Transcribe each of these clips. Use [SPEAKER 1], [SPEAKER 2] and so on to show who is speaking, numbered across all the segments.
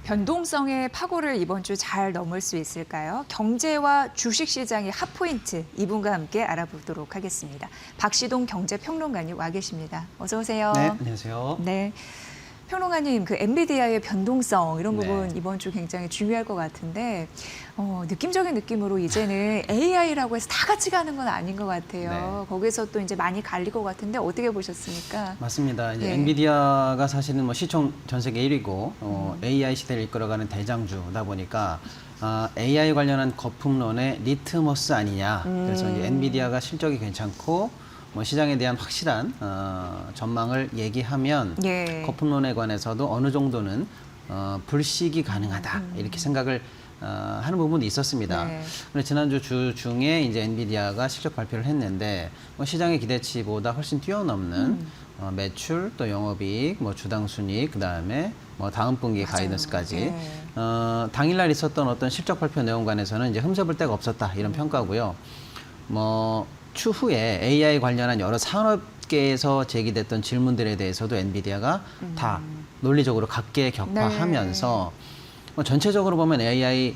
[SPEAKER 1] 변동성의 파고를 이번 주 잘 넘을 수 있을까요? 경제와 주식시장의 핫포인트 이분과 함께 알아보도록 하겠습니다. 박시동 경제평론가님 와 계십니다. 어서 오세요.
[SPEAKER 2] 네, 안녕하세요.
[SPEAKER 1] 네. 평론가님, 그 엔비디아의 변동성 이런 부분
[SPEAKER 2] 네.
[SPEAKER 1] 이번 주 굉장히 중요할 것 같은데 느낌적인 느낌으로 이제는 AI라고 해서 다 같이 가는 건 아닌 것 같아요.
[SPEAKER 2] 네.
[SPEAKER 1] 거기서 또 이제 많이 갈릴 것 같은데 어떻게 보셨습니까?
[SPEAKER 2] 맞습니다. 이제
[SPEAKER 1] 네.
[SPEAKER 2] 엔비디아가 사실은 뭐 시총 전 세계 1위고 AI 시대를 이끌어가는 대장주다 보니까 AI 관련한 거품론의 리트머스 아니냐. 그래서 이제 엔비디아가 실적이 괜찮고 뭐 시장에 대한 확실한 전망을 얘기하면
[SPEAKER 1] 예.
[SPEAKER 2] 거품론에 관해서도 어느 정도는 불식이 가능하다 이렇게 생각을 하는 부분도 있었습니다.
[SPEAKER 1] 네.
[SPEAKER 2] 그런데 지난주 주 중에 이제 엔비디아가 실적 발표를 했는데 뭐 시장의 기대치보다 훨씬 뛰어넘는 매출 또 영업이익, 뭐 주당 순이익, 그다음에 뭐 다음 분기
[SPEAKER 1] 맞아요.
[SPEAKER 2] 가이던스까지
[SPEAKER 1] 네.
[SPEAKER 2] 당일날 있었던 어떤 실적 발표 내용 관해서는 이제 흠잡을 데가 없었다 이런 평가고요. 뭐 추후에 AI 관련한 여러 산업계에서 제기됐던 질문들에 대해서도 엔비디아가 다 논리적으로 각계 격파하면서 뭐 전체적으로 보면 AI에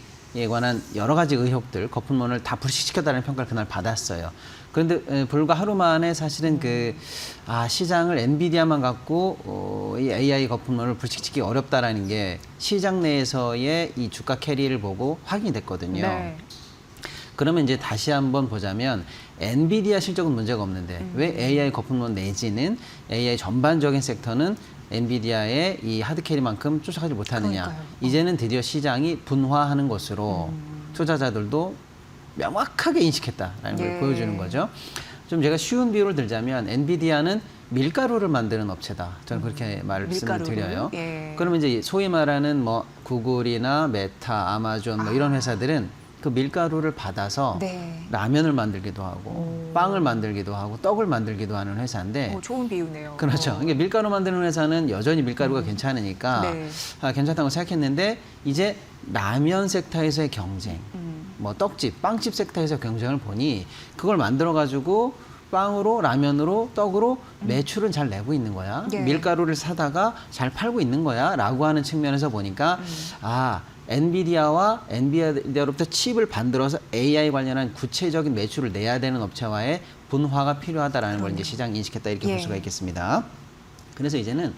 [SPEAKER 2] 관한 여러 가지 의혹들, 거품론을 다 불식시켰다는 평가를 그날 받았어요. 그런데 불과 하루 만에 사실은 시장을 엔비디아만 갖고 이 AI 거품론을 불식시키기 어렵다라는 게 시장 내에서의 이 주가 캐리를 보고 확인이 됐거든요.
[SPEAKER 1] 네.
[SPEAKER 2] 그러면 이제 다시 한번 보자면 엔비디아 실적은 문제가 없는데 왜 AI 거품론 내지는 AI 전반적인 섹터는 엔비디아의 이 하드캐리만큼 쫓아가지 못하느냐.
[SPEAKER 1] 그러니까요.
[SPEAKER 2] 이제는 드디어 시장이 분화하는 것으로 투자자들도 명확하게 인식했다라는 걸
[SPEAKER 1] 예.
[SPEAKER 2] 보여주는 거죠. 좀 제가 쉬운 비유를 들자면 엔비디아는 밀가루를 만드는 업체다. 저는 그렇게 말씀을
[SPEAKER 1] 밀가루를?
[SPEAKER 2] 드려요.
[SPEAKER 1] 예.
[SPEAKER 2] 그러면 이제 소위 말하는 뭐 구글이나 메타, 아마존 뭐 이런 회사들은 그 밀가루를 받아서
[SPEAKER 1] 네.
[SPEAKER 2] 라면을 만들기도 하고 빵을 만들기도 하고 떡을 만들기도 하는 회사인데
[SPEAKER 1] 좋은 비유네요.
[SPEAKER 2] 그렇죠. 그러니까 밀가루 만드는 회사는 여전히 밀가루가 괜찮으니까
[SPEAKER 1] 네.
[SPEAKER 2] 괜찮다고 생각했는데 이제 라면 섹터에서의 경쟁, 뭐 떡집, 빵집 섹터에서 경쟁을 보니 그걸 만들어 가지고 빵으로, 라면으로, 떡으로 매출은 잘 내고 있는 거야.
[SPEAKER 1] 예.
[SPEAKER 2] 밀가루를 사다가 잘 팔고 있는 거야. 라고 하는 측면에서 보니까 엔비디아와 엔비디아로부터 칩을 만들어서 AI 관련한 구체적인 매출을 내야 되는 업체와의 분화가 필요하다라는 걸 이제 시장이 인식했다 이렇게
[SPEAKER 1] 예.
[SPEAKER 2] 볼 수가 있겠습니다. 그래서 이제는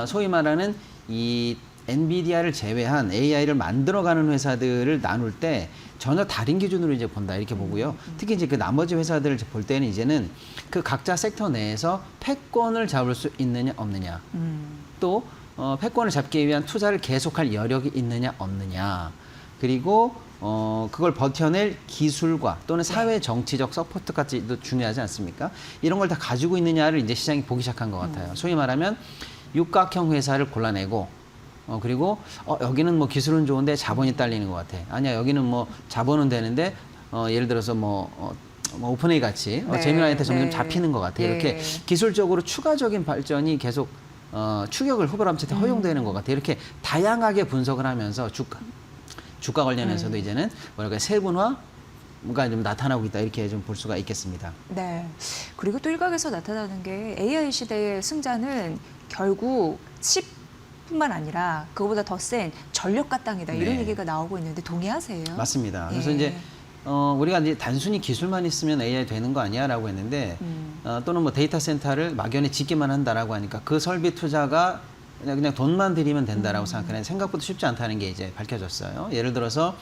[SPEAKER 2] 소위 말하는 이 엔비디아를 제외한 AI를 만들어가는 회사들을 나눌 때 전혀 다른 기준으로 이제 본다 이렇게 보고요. 특히 이제 그 나머지 회사들을 볼 때는 이제는 그 각자 섹터 내에서 패권을 잡을 수 있느냐 없느냐, 또 패권을 잡기 위한 투자를 계속할 여력이 있느냐 없느냐, 그리고 그걸 버텨낼 기술과 또는 사회 정치적 서포트까지도 중요하지 않습니까? 이런 걸 다 가지고 있느냐를 이제 시장이 보기 시작한 것 같아요. 소위 말하면 육각형 회사를 골라내고 그리고 여기는 뭐 기술은 좋은데 자본이 딸리는 것 같아. 아니야, 여기는 뭐 자본은 되는데 예를 들어서 뭐 오픈AI 같이
[SPEAKER 1] 네.
[SPEAKER 2] 제미나이한테 점점
[SPEAKER 1] 네.
[SPEAKER 2] 잡히는 것 같아.
[SPEAKER 1] 예.
[SPEAKER 2] 이렇게 기술적으로 추가적인 발전이 계속 추격을 후보람한테 허용되는 것 같아. 이렇게 다양하게 분석을 하면서 주가 관련해서도 이제는 뭐랄까 세분화가 좀 나타나고 있다 이렇게 좀 볼 수가 있겠습니다.
[SPEAKER 1] 네. 그리고 또 일각에서 나타나는 게 AI 시대의 승자는 결국 칩뿐만 아니라 그거보다 더 센 전력가 땅이다 이런
[SPEAKER 2] 네.
[SPEAKER 1] 얘기가 나오고 있는데 동의하세요?
[SPEAKER 2] 맞습니다. 그래서
[SPEAKER 1] 예.
[SPEAKER 2] 이제 우리가 이제 단순히 기술만 있으면 AI 되는 거 아니야라고 했는데 또는 뭐 데이터 센터를 막연히 짓기만 한다라고 하니까 그 설비 투자가 그냥 돈만 들이면 된다라고 생각하는 생각보다 쉽지 않다는 게 이제 밝혀졌어요. 예를 들어서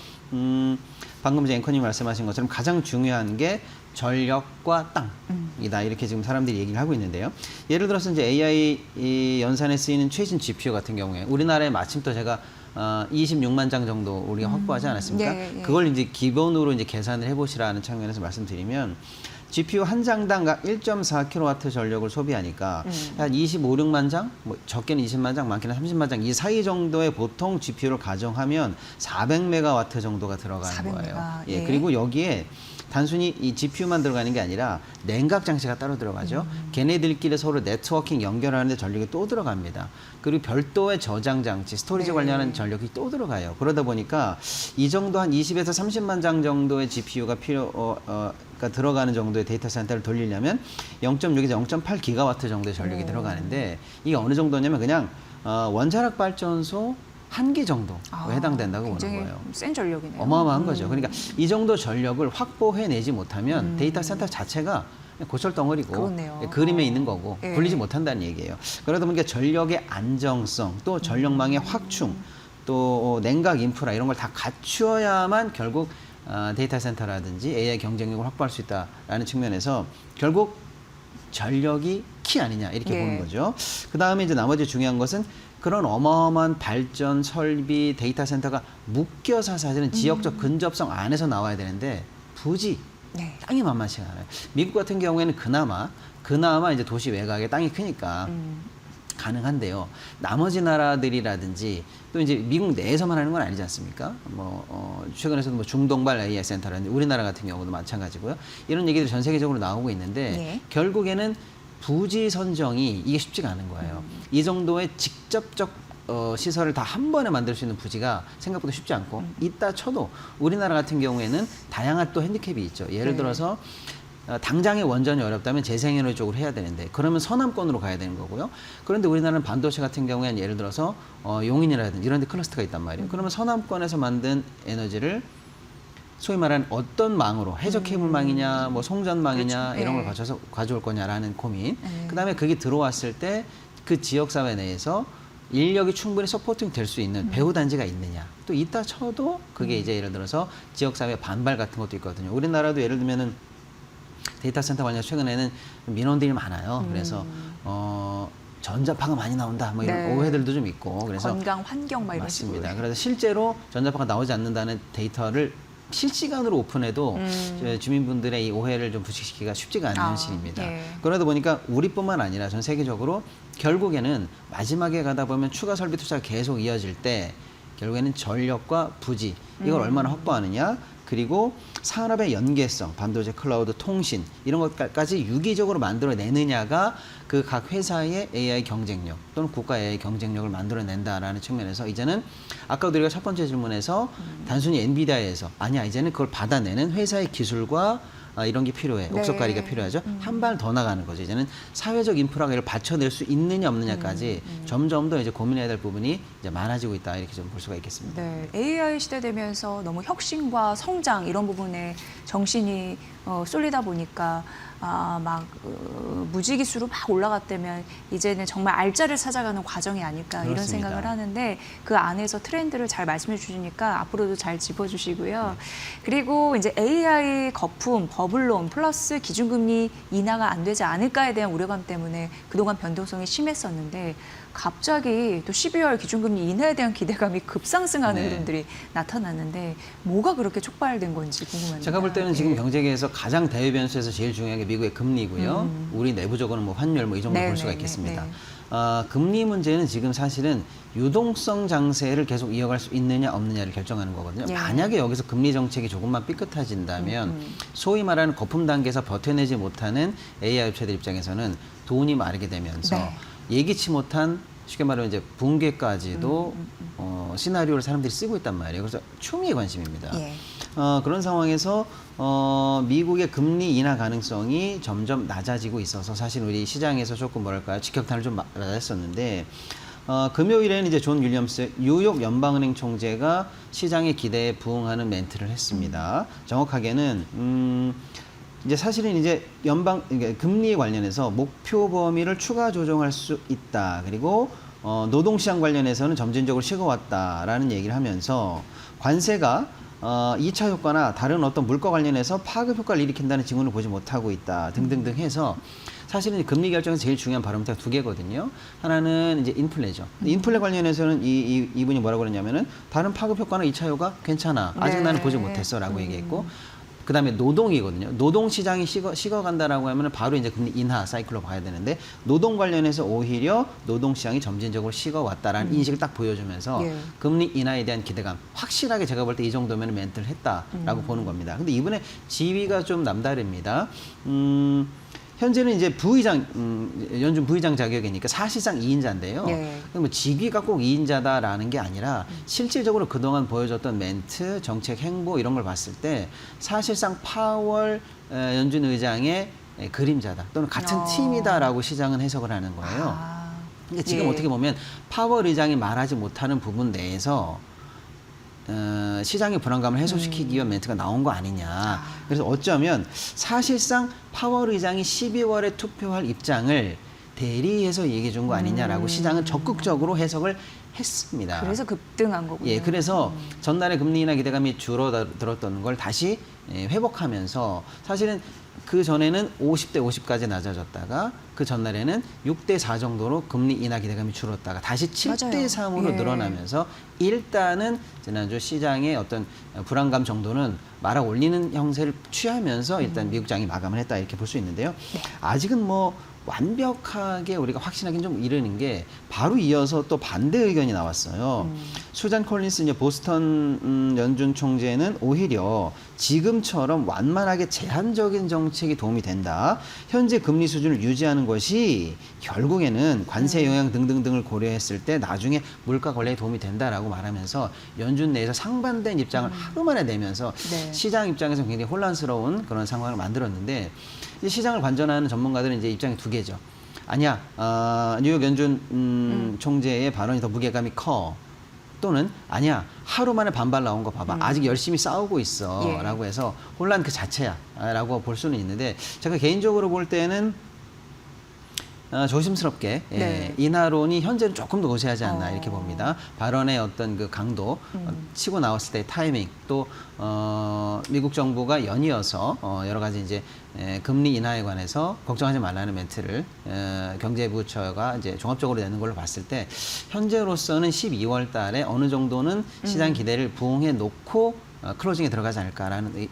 [SPEAKER 2] 방금 이제 앵커님 말씀하신 것처럼 가장 중요한 게 전력과 땅이다 이렇게 지금 사람들이 얘기를 하고 있는데요. 예를 들어서 이제 AI 이 연산에 쓰이는 최신 GPU 같은 경우에 우리나라에 마침 또 제가 26만 장 정도 우리가 확보하지 않았습니까?
[SPEAKER 1] 예, 예.
[SPEAKER 2] 그걸 이제 기본으로 이제 계산을 해보시라는 측면에서 말씀드리면 GPU 한 장당 1.4kW 전력을 소비하니까 한 25, 6만 장, 뭐 적게는 20만 장, 많게는 30만 장 이 사이 정도의 보통 GPU를 가정하면 400메가와트 정도가 들어가는
[SPEAKER 1] 400
[SPEAKER 2] 거예요.
[SPEAKER 1] 메가,
[SPEAKER 2] 예,
[SPEAKER 1] 예.
[SPEAKER 2] 그리고 여기에 단순히 이 GPU만 들어가는 게 아니라 냉각 장치가 따로 들어가죠. 걔네들끼리 서로 네트워킹 연결하는데 전력이 또 들어갑니다. 그리고 별도의 저장 장치, 스토리지
[SPEAKER 1] 네.
[SPEAKER 2] 관련한 전력이 또 들어가요. 그러다 보니까 이 정도 한 20에서 30만 장 정도의 GPU가 가 들어가는 정도의 데이터 센터를 돌리려면 0.6에서 0.8 기가와트 정도의 전력이 들어가는데 이게 어느 정도냐면 그냥 원자력 발전소 한 기 정도 해당된다고 보는
[SPEAKER 1] 굉장히
[SPEAKER 2] 거예요.
[SPEAKER 1] 센 전력이네요.
[SPEAKER 2] 어마어마한 거죠. 그러니까 이 정도 전력을 확보해내지 못하면 데이터 센터 자체가 고철 덩어리고
[SPEAKER 1] 그렇네요.
[SPEAKER 2] 그림에 있는 거고
[SPEAKER 1] 예.
[SPEAKER 2] 굴리지 못한다는 얘기예요. 그러다 보니까 전력의 안정성, 또 전력망의 확충, 또 냉각 인프라 이런 걸 다 갖추어야만 결국 데이터 센터라든지 AI 경쟁력을 확보할 수 있다라는 측면에서 결국 전력이 키 아니냐 이렇게
[SPEAKER 1] 예.
[SPEAKER 2] 보는 거죠. 그 다음에 이제 나머지 중요한 것은 그런 어마어마한 발전, 설비, 데이터 센터가 묶여서 사실은 지역적 근접성 안에서 나와야 되는데 부지
[SPEAKER 1] 네.
[SPEAKER 2] 땅이 만만치 않아요. 미국 같은 경우에는 그나마 이제 도시 외곽에 땅이 크니까 가능한데요. 나머지 나라들이라든지 또 이제 미국 내에서만 하는 건 아니지 않습니까? 최근에서도 뭐 중동발 AI 센터라든지 우리나라 같은 경우도 마찬가지고요. 이런 얘기들이 전 세계적으로 나오고 있는데
[SPEAKER 1] 네.
[SPEAKER 2] 결국에는 부지 선정이 이게 쉽지가 않은 거예요. 이 정도의 직접적 시설을 다 한 번에 만들 수 있는 부지가 생각보다 쉽지 않고 있다 쳐도 우리나라 같은 경우에는 다양한 또 핸디캡이 있죠. 예를
[SPEAKER 1] 네.
[SPEAKER 2] 들어서 당장의 원전이 어렵다면 재생에너지 쪽으로 해야 되는데 그러면 서남권으로 가야 되는 거고요. 그런데 우리나라는 반도체 같은 경우에는 예를 들어서 용인이라든지 이런 데 클러스터가 있단 말이에요. 그러면 서남권에서 만든 에너지를 소위 말하는 어떤 망으로 해저 케이블망이냐 뭐 송전망이냐
[SPEAKER 1] 그렇죠.
[SPEAKER 2] 이런 걸
[SPEAKER 1] 네.
[SPEAKER 2] 거쳐서 가져올 거냐라는 고민.
[SPEAKER 1] 네.
[SPEAKER 2] 그다음에 그게 들어왔을 때 그 지역 사회 내에서 인력이 충분히 서포팅 될 수 있는 배후 단지가 있느냐. 또 있다 쳐도 그게 이제 예를 들어서 지역 사회 반발 같은 것도 있거든요. 우리나라도 예를 들면은 데이터 센터 관련 최근에는 민원들이 많아요. 그래서 전자파가 많이 나온다. 뭐 이런
[SPEAKER 1] 네.
[SPEAKER 2] 오해들도 좀 있고. 그래서
[SPEAKER 1] 건강, 환경 막 이런
[SPEAKER 2] 맞습니다.
[SPEAKER 1] 식으로.
[SPEAKER 2] 그래서 실제로 전자파가 나오지 않는다는 데이터를 실시간으로 오픈해도 주민분들의 이 오해를 좀 부식시키기가 쉽지가 않은 현실입니다.
[SPEAKER 1] 예.
[SPEAKER 2] 그러다 보니까 우리뿐만 아니라 전 세계적으로 결국에는 마지막에 가다 보면 추가 설비 투자가 계속 이어질 때 결국에는 전력과 부지 이걸 얼마나 확보하느냐 그리고 산업의 연계성, 반도체, 클라우드, 통신 이런 것까지 유기적으로 만들어내느냐가 그 각 회사의 AI 경쟁력 또는 국가 AI 경쟁력을 만들어낸다라는 측면에서 이제는 아까 우리가 첫 번째 질문에서 단순히 엔비디아에서 아니야 이제는 그걸 받아내는 회사의 기술과 이런 게 필요해.
[SPEAKER 1] 네.
[SPEAKER 2] 옥석가리가 필요하죠. 한 발 더 나가는 거죠. 이제는 사회적 인프라가 이걸 받쳐낼 수 있느냐 없느냐까지 점점 더 이제 고민해야 될 부분이 이제 많아지고 있다 이렇게 좀 볼 수가 있겠습니다.
[SPEAKER 1] 네, AI 시대 되면서 너무 혁신과 성장 이런 부분에 정신이 쏠리다 보니까 무지기수로 막 올라갔다면 이제는 정말 알짜를 찾아가는 과정이 아닐까 이런
[SPEAKER 2] 그렇습니다.
[SPEAKER 1] 생각을 하는데 그 안에서 트렌드를 잘 말씀해 주시니까 앞으로도 잘 짚어주시고요. 그리고 이제 AI 거품, 버블론 플러스 기준금리 인하가 안 되지 않을까에 대한 우려감 때문에 그동안 변동성이 심했었는데 갑자기 또 12월 기준금리 인하에 대한 기대감이 급상승하는
[SPEAKER 2] 네.
[SPEAKER 1] 흐름들이 나타났는데 뭐가 그렇게 촉발된 건지 궁금합니다.
[SPEAKER 2] 제가 볼 때는 지금
[SPEAKER 1] 네.
[SPEAKER 2] 경제계에서 가장 대외 변수에서 제일 중요한 게 미국의 금리고요. 우리 내부적으로는 뭐 환율 뭐 이 정도
[SPEAKER 1] 네,
[SPEAKER 2] 볼 수가
[SPEAKER 1] 네,
[SPEAKER 2] 있겠습니다.
[SPEAKER 1] 네,
[SPEAKER 2] 금리 문제는 지금 사실은 유동성 장세를 계속 이어갈 수 있느냐 없느냐를 결정하는 거거든요.
[SPEAKER 1] 예.
[SPEAKER 2] 만약에 여기서 금리 정책이 조금만 삐끗해진다면 소위 말하는 거품 단계에서 버텨내지 못하는 AI 업체들 입장에서는 돈이 마르게 되면서
[SPEAKER 1] 네.
[SPEAKER 2] 예기치 못한 쉽게 말하면 이제 붕괴까지도 시나리오를 사람들이 쓰고 있단 말이에요. 그래서 초미의 관심입니다.
[SPEAKER 1] 예.
[SPEAKER 2] 그런 상황에서 미국의 금리 인하 가능성이 점점 낮아지고 있어서 사실 우리 시장에서 조금 뭐랄까요 직격탄을 좀 맞았었는데 금요일에는 이제 존 윌리엄스 뉴욕 연방은행 총재가 시장의 기대에 부응하는 멘트를 했습니다. 정확하게는 이제 사실은 이제 금리에 관련해서 목표 범위를 추가 조정할 수 있다. 그리고 노동시장 관련해서는 점진적으로 식어왔다라는 얘기를 하면서 관세가 2차 효과나 다른 어떤 물가 관련해서 파급 효과를 일으킨다는 징후를 보지 못하고 있다 등등등 해서 사실은 금리 결정에서 제일 중요한 바로미터가 두 개거든요. 하나는 이제 인플레죠. 인플레 관련해서는 이분이 뭐라고 그랬냐면은 다른 파급 효과나 2차 효과 괜찮아. 아직
[SPEAKER 1] 네.
[SPEAKER 2] 나는 보지 못했어라고 얘기했고 그다음에 노동이거든요. 노동 시장이 식어간다라고 하면은 바로 이제 금리 인하 사이클로 봐야 되는데 노동 관련해서 오히려 노동 시장이 점진적으로 식어왔다라는 인식을 딱 보여주면서
[SPEAKER 1] 예.
[SPEAKER 2] 금리 인하에 대한 기대감 확실하게 제가 볼 때 이 정도면 멘트를 했다라고 보는 겁니다. 근데 이번에 지위가 좀 남다릅니다. 현재는 이제 부의장, 연준 부의장 자격이니까 사실상 2인자인데요.
[SPEAKER 1] 예.
[SPEAKER 2] 뭐 직위가 꼭 2인자다라는 게 아니라 실질적으로 그동안 보여줬던 멘트, 정책 행보 이런 걸 봤을 때 사실상 파월 연준 의장의 그림자다 또는 같은 팀이다라고 시장은 해석을 하는 거예요. 그러니까 지금
[SPEAKER 1] 예.
[SPEAKER 2] 어떻게 보면 파월 의장이 말하지 못하는 부분 내에서 시장의 불안감을 해소시키기 위한 멘트가 나온 거 아니냐. 그래서 어쩌면 사실상 파월 의장이 12월에 투표할 입장을 대리해서 얘기해 준 거 아니냐라고 시장은 적극적으로 해석을 했습니다.
[SPEAKER 1] 그래서 급등한 거군요.
[SPEAKER 2] 예, 그래서 전날에 금리 인하 기대감이 줄어들었던 걸 다시 회복하면서 사실은 그 전에는 50대 50까지 낮아졌다가 그 전날에는 6대 4 정도로 금리 인하 기대감이 줄었다가 다시 7대 3으로
[SPEAKER 1] 예.
[SPEAKER 2] 늘어나면서 일단은 지난주 시장의 어떤 불안감 정도는 말아 올리는 형세를 취하면서 일단 미국장이 마감을 했다 이렇게 볼 수 있는데요. 아직은 뭐 완벽하게 우리가 확신하기는 좀 이르는 게 바로 이어서 또 반대 의견이 나왔어요. 수잔 콜린스 이제 보스턴 연준 총재는 오히려 지금처럼 완만하게 제한적인 정책이 도움이 된다. 현재 금리 수준을 유지하는 것이 결국에는 관세 영향 등등등을 고려했을 때 나중에 물가 관리에 도움이 된다라고 말하면서 연준 내에서 상반된 입장을 하루 만에 내면서
[SPEAKER 1] 네.
[SPEAKER 2] 시장 입장에서 굉장히 혼란스러운 그런 상황을 만들었는데 이제 시장을 관전하는 전문가들은 이제 입장이 두 개죠. 아니야, 뉴욕 연준 총재의 발언이 더 무게감이 커. 또는 아니야, 하루 만에 반발 나온 거 봐봐. 아직 열심히 싸우고 있어.
[SPEAKER 1] 예.
[SPEAKER 2] 라고 해서 혼란 그 자체야. 라고 볼 수는 있는데 제가 개인적으로 볼 때는 조심스럽게
[SPEAKER 1] 네.
[SPEAKER 2] 인하론이 현재는 조금 더 우세하지 않나 이렇게 봅니다. 발언의 어떤 그 강도, 치고 나왔을 때의 타이밍, 또 미국 정부가 연이어서 여러 가지 이제 금리 인하에 관해서 걱정하지 말라는 멘트를 경제부처가 이제 종합적으로 내는 걸로 봤을 때 현재로서는 12월 달에 어느 정도는 시장 기대를 부응해 놓고 클로징에 들어가지 않을까라는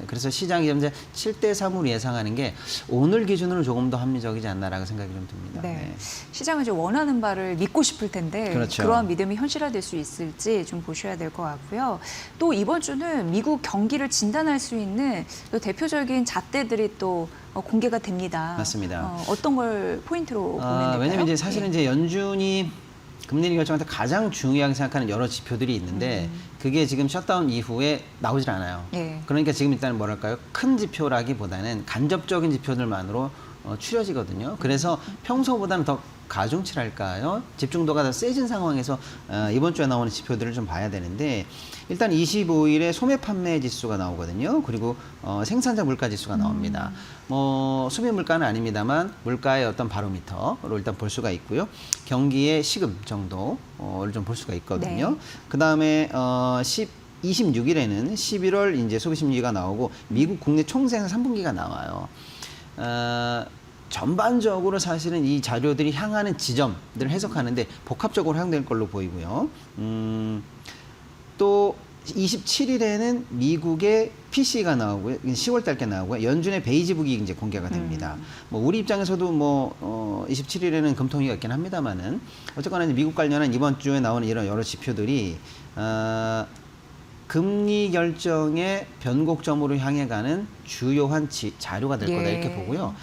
[SPEAKER 2] 그래서 시장이 현재 7대 3으로 예상하는 게 오늘 기준으로 조금 더 합리적이지 않나라고 생각이 좀 듭니다.
[SPEAKER 1] 네. 시장은 이제 원하는 바를 믿고 싶을 텐데
[SPEAKER 2] 그렇죠.
[SPEAKER 1] 그러한 믿음이 현실화될 수 있을지 좀 보셔야 될 것 같고요. 또 이번 주는 미국 경기를 진단할 수 있는 또 대표적인 잣대들이 또 공개가 됩니다.
[SPEAKER 2] 맞습니다.
[SPEAKER 1] 어떤 걸 포인트로 보면 될까요?
[SPEAKER 2] 왜냐면 이제 사실은
[SPEAKER 1] 예.
[SPEAKER 2] 이제 연준이 금리 결정할 때 가장 중요하게 생각하는 여러 지표들이 있는데 그게 지금 셧다운 이후에 나오질 않아요.
[SPEAKER 1] 예.
[SPEAKER 2] 그러니까 지금 일단 뭐랄까요? 큰 지표라기보다는 간접적인 지표들만으로 추려지거든요. 그래서 평소보다는 더 가중치랄까요? 집중도가 더 세진 상황에서 이번 주에 나오는 지표들을 좀 봐야 되는데 일단 25일에 소매 판매 지수가 나오거든요. 그리고 생산자 물가 지수가 나옵니다. 뭐 소매 물가는 아닙니다만 물가의 어떤 바로미터로 일단 볼 수가 있고요. 경기의 시금 정도를 좀 볼 수가 있거든요.
[SPEAKER 1] 네.
[SPEAKER 2] 그 다음에 26일에는 11월 이제 소비 심리가 나오고 미국 국내 총생산 3분기가 나와요. 전반적으로 사실은 이 자료들이 향하는 지점들을 해석하는데 복합적으로 활용될 걸로 보이고요. 또 27일에는 미국의 PC가 나오고요. 10월 달께 나오고요. 연준의 베이지북이 이제 공개가 됩니다. 뭐 우리 입장에서도 뭐 27일에는 금통위가 있긴 합니다만은 어쨌거나 이제 미국 관련한 이번 주에 나오는 이런 여러 지표들이 금리 결정의 변곡점으로 향해 가는 주요한 자료가 될 거다 이렇게 보고요.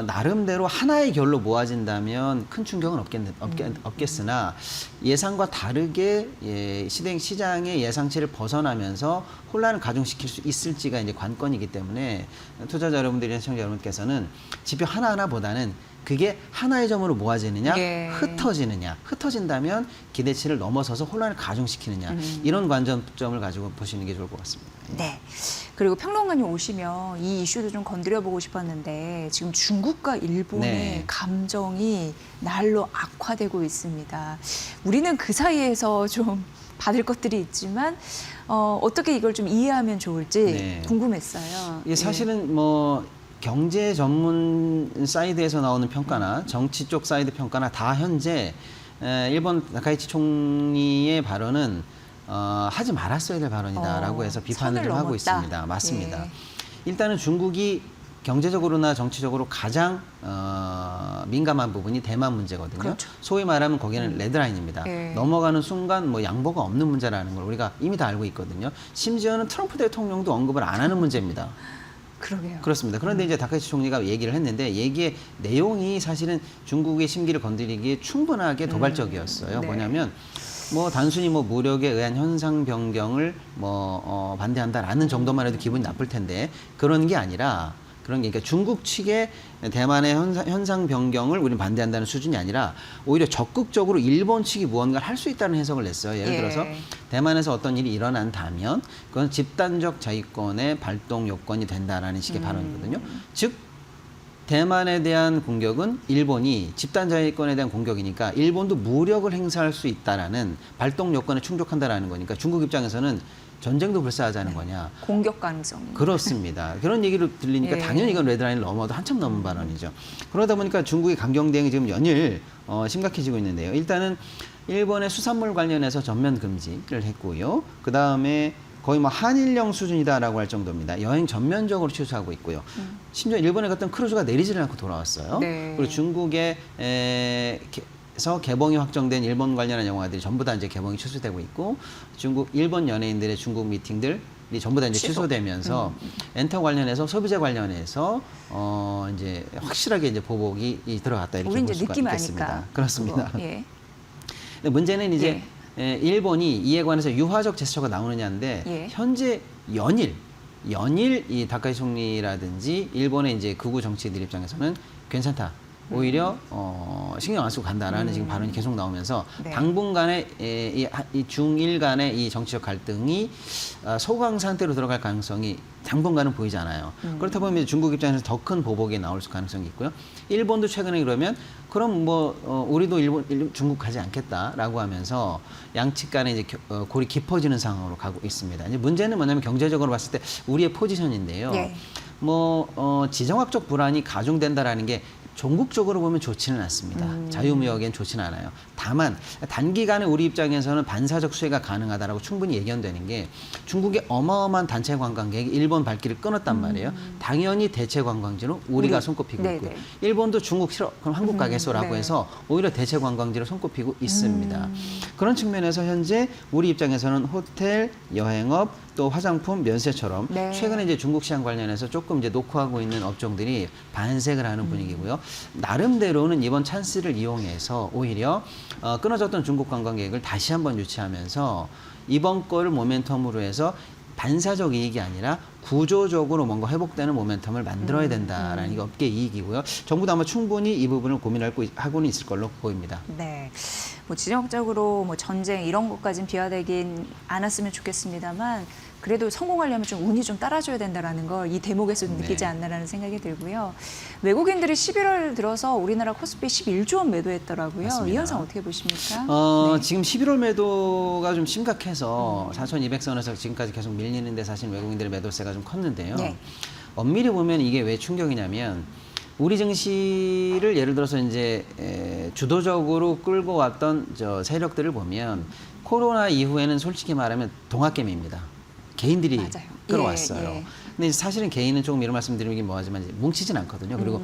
[SPEAKER 2] 나름대로 하나의 결로 모아진다면 큰 충격은 없겠으나 예상과 다르게 시장의 예상치를 벗어나면서 혼란을 가중시킬 수 있을지가 이제 관건이기 때문에 투자자 여러분들이나 시청자 여러분께서는 지표 하나하나보다는 그게 하나의 점으로 모아지느냐,
[SPEAKER 1] 예.
[SPEAKER 2] 흩어진다면 기대치를 넘어서서 혼란을 가중시키느냐 이런 관점을 가지고 보시는 게 좋을 것 같습니다.
[SPEAKER 1] 네. 그리고 평론가님 오시면 이 이슈도 좀 건드려보고 싶었는데 지금 중국과 일본의
[SPEAKER 2] 네.
[SPEAKER 1] 감정이 날로 악화되고 있습니다. 우리는 그 사이에서 좀 받을 것들이 있지만 어떻게 이걸 좀 이해하면 좋을지
[SPEAKER 2] 네.
[SPEAKER 1] 궁금했어요.
[SPEAKER 2] 이게 사실은 뭐 경제 전문 사이드에서 나오는 평가나 정치 쪽 사이드 평가나 다 현재 일본 나카이치 총리의 발언은 하지 말았어야 될 발언이다라고 해서 비판을 좀 하고
[SPEAKER 1] 넘었다.
[SPEAKER 2] 있습니다. 맞습니다.
[SPEAKER 1] 예.
[SPEAKER 2] 일단은 중국이 경제적으로나 정치적으로 가장 민감한 부분이 대만 문제거든요.
[SPEAKER 1] 그렇죠.
[SPEAKER 2] 소위 말하면 거기는 레드라인입니다.
[SPEAKER 1] 예.
[SPEAKER 2] 넘어가는 순간 뭐 양보가 없는 문제라는 걸 우리가 이미 다 알고 있거든요. 심지어는 트럼프 대통령도 언급을 안 하는 문제입니다.
[SPEAKER 1] 그러게요.
[SPEAKER 2] 그렇습니다. 그런데 이제 다카이치 총리가 얘기를 했는데 얘기의 내용이 사실은 중국의 심기를 건드리기에 충분하게 도발적이었어요.
[SPEAKER 1] 네.
[SPEAKER 2] 뭐냐면 뭐 단순히 뭐 무력에 의한 현상 변경을 반대한다라는 정도만 해도 기분이 나쁠 텐데 그런 게 아니라 그런 게 그러니까 중국 측의 대만의 현상 변경을 우리는 반대한다는 수준이 아니라 오히려 적극적으로 일본 측이 무언가를 할 수 있다는 해석을 냈어요. 예를
[SPEAKER 1] 예.
[SPEAKER 2] 들어서 대만에서 어떤 일이 일어난다면 그건 집단적 자위권의 발동 요건이 된다라는 식의 발언이거든요. 즉 대만에 대한 공격은 일본이 집단 자위권에 대한 공격이니까 일본도 무력을 행사할 수 있다라는 발동 요건에 충족한다라는 거니까 중국 입장에서는 전쟁도 불사하자는 거냐.
[SPEAKER 1] 공격 가능성.
[SPEAKER 2] 그렇습니다. 그런 얘기를 들리니까
[SPEAKER 1] 예.
[SPEAKER 2] 당연히 이건 레드라인을 넘어도 한참 넘은 발언이죠. 그러다 보니까 중국의 강경 대응이 지금 연일 심각해지고 있는데요. 일단은 일본의 수산물 관련해서 전면 금지를 했고요. 그 다음에 거의 뭐 한일령 수준이다라고 할 정도입니다. 여행 전면적으로 취소하고 있고요. 심지어 일본에 갔던 크루즈가 내리지를 않고 돌아왔어요.
[SPEAKER 1] 네.
[SPEAKER 2] 그리고 중국에 서 개봉이 확정된 일본 관련한 영화들이 전부 다 이제 개봉이 취소되고 있고 일본 연예인들의 중국 미팅들이 전부 다 이제 취소되면서 엔터 관련해서 소비재 관련해서 이제 확실하게 이제 보복이 들어갔다 이렇게
[SPEAKER 1] 우리
[SPEAKER 2] 볼
[SPEAKER 1] 이제
[SPEAKER 2] 수가
[SPEAKER 1] 느낌
[SPEAKER 2] 있겠습니다.
[SPEAKER 1] 아니까.
[SPEAKER 2] 그렇습니다.
[SPEAKER 1] 그거. 예.
[SPEAKER 2] 근데 문제는 이제 일본이 이에 관해서 유화적 제스처가 나오느냐인데
[SPEAKER 1] 예.
[SPEAKER 2] 현재 연일 이 다카이 총리라든지 일본의 이제 극우 정치인들 입장에서는 괜찮다. 오히려 신경 안 쓰고 간다라는 지금 발언이 계속 나오면서
[SPEAKER 1] 네.
[SPEAKER 2] 당분간의 이 중일 간의 이 정치적 갈등이 소강 상태로 들어갈 가능성이 당분간은 보이지 않아요. 그렇다 보면 중국 입장에서 더 큰 보복이 나올 가능성이 있고요. 일본도 최근에 그러면 그럼 뭐 우리도 중국 가지 않겠다라고 하면서 양측 간에 이제 골이 깊어지는 상황으로 가고 있습니다. 이제 문제는 뭐냐면 경제적으로 봤을 때 우리의 포지션인데요.
[SPEAKER 1] 예.
[SPEAKER 2] 지정학적 불안이 가중된다라는 게 종국적으로 보면 좋지는 않습니다. 자유무역엔 좋지는 않아요. 다만 단기간에 우리 입장에서는 반사적 수혜가 가능하다라고 충분히 예견되는 게 중국의 어마어마한 단체 관광객이 일본 발길을 끊었단 말이에요. 당연히 대체 관광지로 우리가 손꼽히고
[SPEAKER 1] 네네.
[SPEAKER 2] 있고요. 일본도 중국 싫어 그럼 한국 가겠소라고
[SPEAKER 1] 네.
[SPEAKER 2] 해서 오히려 대체 관광지로 손꼽히고 있습니다. 그런 측면에서 현재 우리 입장에서는 호텔, 여행업, 또 화장품, 면세처럼
[SPEAKER 1] 네.
[SPEAKER 2] 최근에 이제 중국 시장 관련해서 조금 이제 녹화하고 있는 업종들이 반색을 하는 분위기고요. 나름대로는 이번 찬스를 이용해서 오히려 끊어졌던 중국 관광객을 다시 한번 유치하면서 이번 거를 모멘텀으로 해서 반사적 이익이 아니라 구조적으로 뭔가 회복되는 모멘텀을 만들어야 된다라는 게 업계 이익이고요. 정부도 아마 충분히 이 부분을 고민하고는 있을 걸로 보입니다.
[SPEAKER 1] 네. 뭐 지정학적으로 뭐 전쟁 이런 것까지는 비화되긴 않았으면 좋겠습니다만 그래도 성공하려면 좀 운이 좀 따라줘야 된다라는 걸 이 대목에서 좀 느끼지
[SPEAKER 2] 네.
[SPEAKER 1] 않나라는 생각이 들고요. 외국인들이 11월 들어서 우리나라 코스피 11조 원 매도했더라고요.
[SPEAKER 2] 맞습니다.
[SPEAKER 1] 이 현상 어떻게 보십니까? 네.
[SPEAKER 2] 지금 11월 매도가 좀 심각해서 4,200선에서 지금까지 계속 밀리는데 사실 외국인들의 매도세가 좀 컸는데요.
[SPEAKER 1] 네.
[SPEAKER 2] 엄밀히 보면 이게 왜 충격이냐면 우리 증시를 예를 들어서 이제 주도적으로 끌고 왔던 세력들을 보면 코로나 이후에는 솔직히 말하면 동학개미입니다. 개인들이
[SPEAKER 1] 맞아요.
[SPEAKER 2] 끌어왔어요.
[SPEAKER 1] 예.
[SPEAKER 2] 근데 사실은 개인은 조금 이런 말씀드리긴 뭐하지만 이제 뭉치진 않거든요. 그리고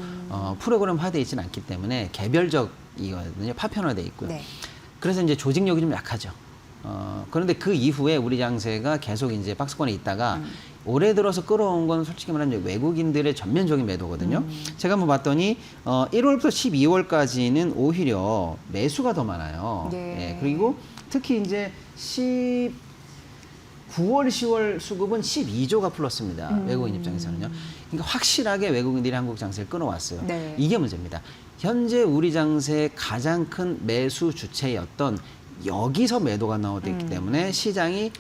[SPEAKER 2] 프로그램화되어 있지는 않기 때문에 개별적이거든요. 파편화되어 있고요.
[SPEAKER 1] 네.
[SPEAKER 2] 그래서 이제 조직력이 좀 약하죠. 그런데 그 이후에 우리 장세가 계속 이제 박스권에 있다가 올해 들어서 끌어온 건 솔직히 말하면 외국인들의 전면적인 매도거든요. 제가 한번 봤더니 1월부터 12월까지는 오히려 매수가 더 많아요.
[SPEAKER 1] 네.
[SPEAKER 2] 예, 그리고 특히 이제 9월, 10월 수급은 12조가 플러스입니다. 외국인 입장에서는요. 그러니까 확실하게 외국인들이 한국 장세를 끊어왔어요.
[SPEAKER 1] 네.
[SPEAKER 2] 이게 문제입니다. 현재 우리 장세의 가장 큰 매수 주체였던 여기서 매도가 나오기 때문에 시장이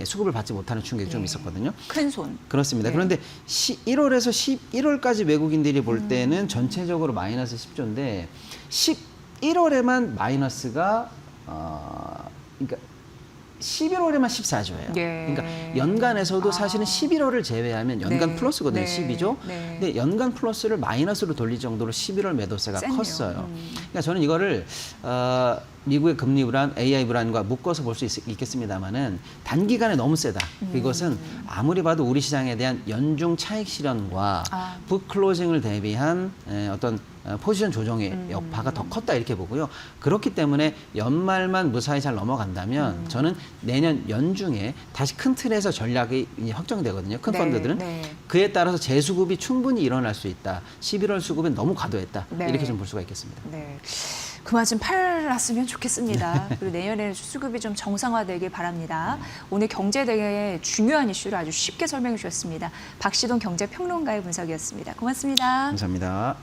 [SPEAKER 2] 수급을 받지 못하는 충격이 좀 있었거든요.
[SPEAKER 1] 큰 손.
[SPEAKER 2] 그렇습니다.
[SPEAKER 1] 네.
[SPEAKER 2] 그런데 1월에서 11월까지 외국인들이 볼 때는 전체적으로 마이너스 10조인데 11월에만 마이너스가 그러니까 11월에만 14조예요.
[SPEAKER 1] 예.
[SPEAKER 2] 그러니까 연간에서도 사실은 11월을 제외하면 연간
[SPEAKER 1] 네.
[SPEAKER 2] 플러스거든요.
[SPEAKER 1] 네.
[SPEAKER 2] 12조.
[SPEAKER 1] 네.
[SPEAKER 2] 근데 연간 플러스를 마이너스로 돌릴 정도로 11월 매도세가
[SPEAKER 1] 셌네요.
[SPEAKER 2] 컸어요. 그러니까 저는 이거를 미국의 금리 불안, AI 불안과 묶어서 볼 수 있겠습니다만은 단기간에 너무 세다. 이것은 아무리 봐도 우리 시장에 대한 연중 차익 실현과 북클로징을 대비한 어떤 포지션 조정의 여파가 더 컸다 이렇게 보고요. 그렇기 때문에 연말만 무사히 잘 넘어간다면 저는 내년 연중에 다시 큰 틀에서 전략이 이제 확정되거든요. 큰
[SPEAKER 1] 네,
[SPEAKER 2] 펀드들은.
[SPEAKER 1] 네.
[SPEAKER 2] 그에 따라서 재수급이 충분히 일어날 수 있다. 11월 수급은 너무 과도했다.
[SPEAKER 1] 네.
[SPEAKER 2] 이렇게 좀 볼 수가 있겠습니다.
[SPEAKER 1] 네. 그만 좀 팔았으면 좋겠습니다. 그리고 내년에는 수급이 좀 정상화되길 바랍니다. 오늘 경제대의 중요한 이슈를 아주 쉽게 설명해 주셨습니다. 박시동 경제평론가의 분석이었습니다. 고맙습니다.
[SPEAKER 2] 감사합니다.